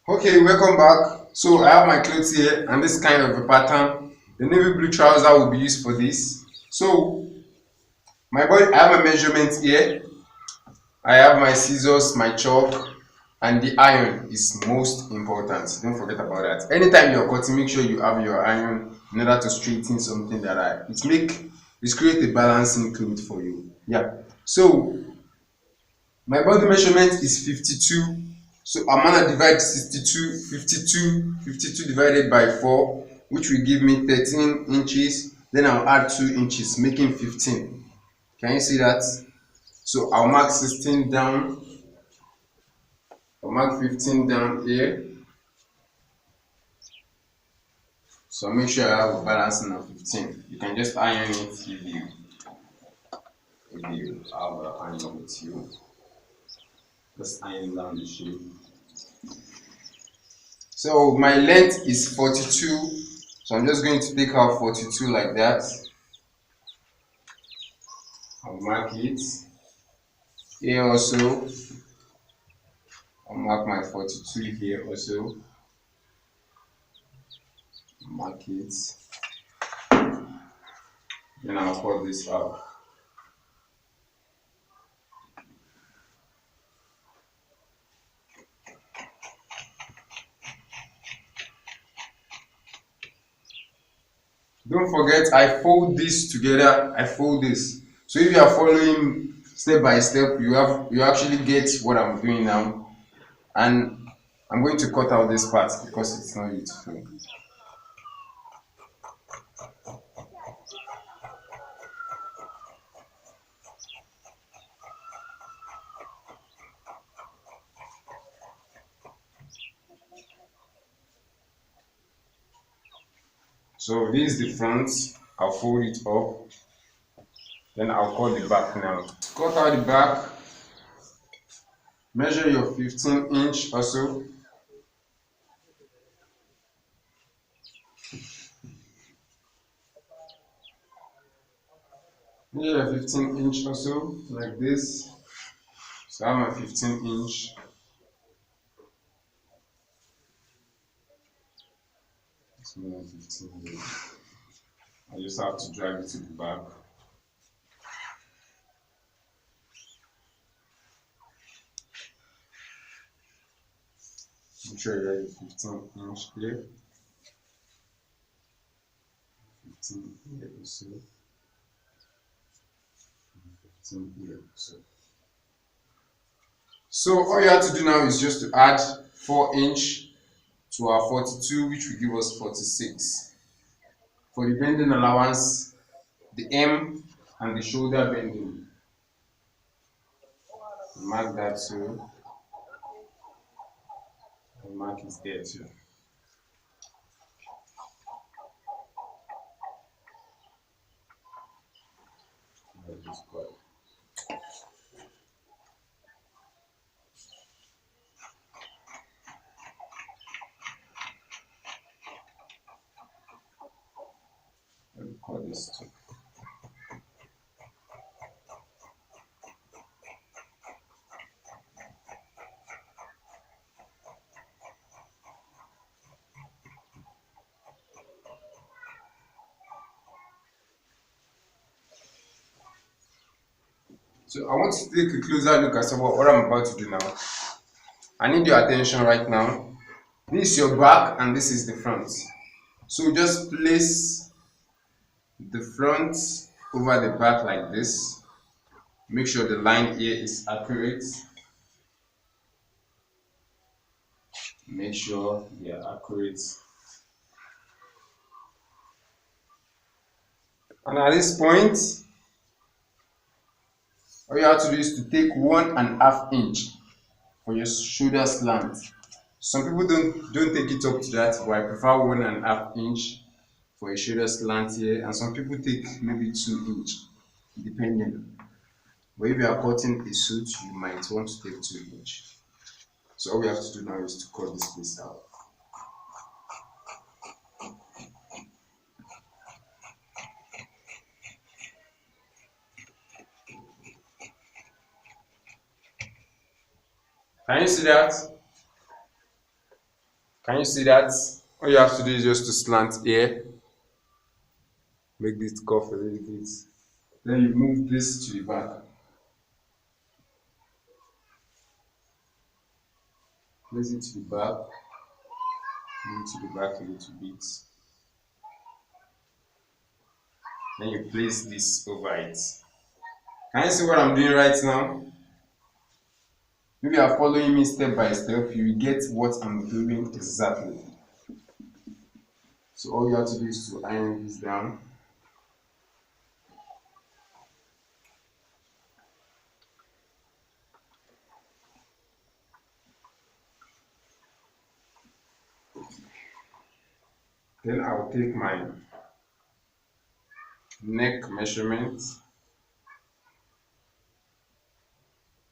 Okay, welcome back. So I have my clothes here and this kind of a pattern. The navy blue trouser will be used for this. So my body, I have a measurement here. I have my scissors, my chalk, and the iron is most important. Don't forget about that. Anytime you're cutting, make sure you have your iron in order to straighten something that it create a balancing cloth for you. Yeah. So my body measurement is 52. So I'm gonna divide 62, 52, 52 divided by 4, which will give me 13 inches. Then I'll add 2 inches, making 15. Can you see that? So I'll mark 16 down. I'll mark 15 down here. So make sure I have a balancing of 15. You can just iron it if you have an iron with you. Just iron down the shape. So my length is 42. So I'm just going to take out 42 like that. I'll mark it. Here also, I'll mark my 42 here also. Mark it. Then I'll cut this out. Don't forget, I fold this together. I fold this. So if you are following step by step, you actually get what I'm doing now. And I'm going to cut out this part because it's not beautiful. So this is the front. I'll fold it up. Then I'll cut the back now. Cut out the back. Measure your 15-inch also. Measure your 15-inch also, like this. So I have my 15-inch. It's more 15 here. I just have to drag it to the back. Make sure you have your 15-inch here. 15 here also. 15 here also. So all you have to do now is just to add 4 inch to our 42, which will give us 46. For the bending allowance, the M and the shoulder bending. Mark that too. And mark it there too. I'll just cut it. Let me cut this too. So I want to take a closer look at what I'm about to do now. I need your attention right now. This is your back and this is the front. So just place the front over the back like this. Make sure the line here is accurate. Make sure they are accurate. And at this point, all you have to do is to take 1.5 inch for your shoulder slant. Some people don't take it up to that, but I prefer 1.5 inch for a shoulder slant here, and some people take maybe 2 inch, depending. But if you are cutting a suit, you might want to take 2 inch. So all we have to do now is to cut this piece out. Can you see that? Can you see that? All you have to do is just to slant here, make this curve a little bit. Then you move this to the back. Place it to the back, move it to the back a little bit. Then you place this over it. Can you see what I'm doing right now? If you are following me step by step, you will get what I'm doing exactly. So all you have to do is to iron this down. Then I'll take my neck measurement,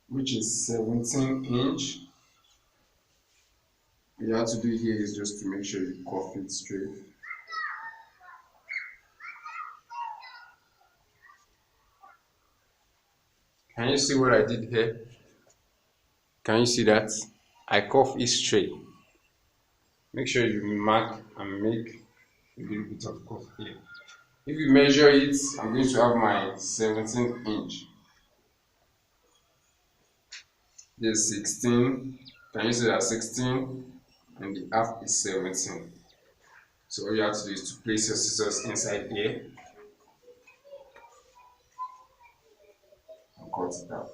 which is 17 inch. What you have to do here is just to make sure you cuff it straight. Can you see what I did here? Can you see that? I cuff it straight. Make sure you mark and make a little bit of cuff here. If you measure it, I'm going to have my 17 inch. This 16. Can you see that 16? And the half is 17. So all you have to do is to place your scissors inside here and cut it out.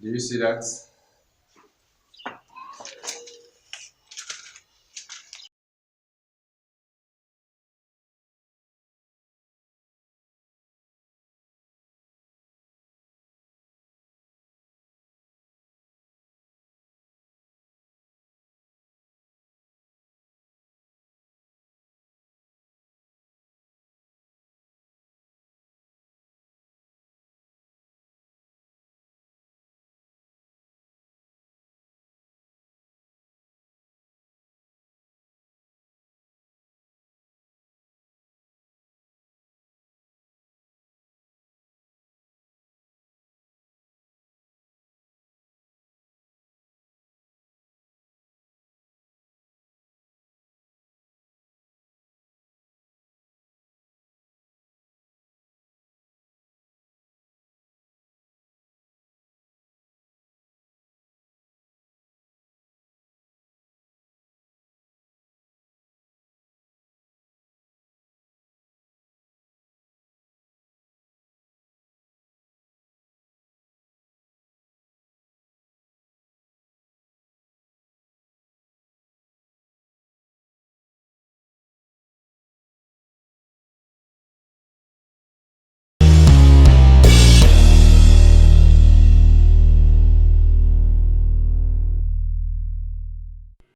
Do you see that?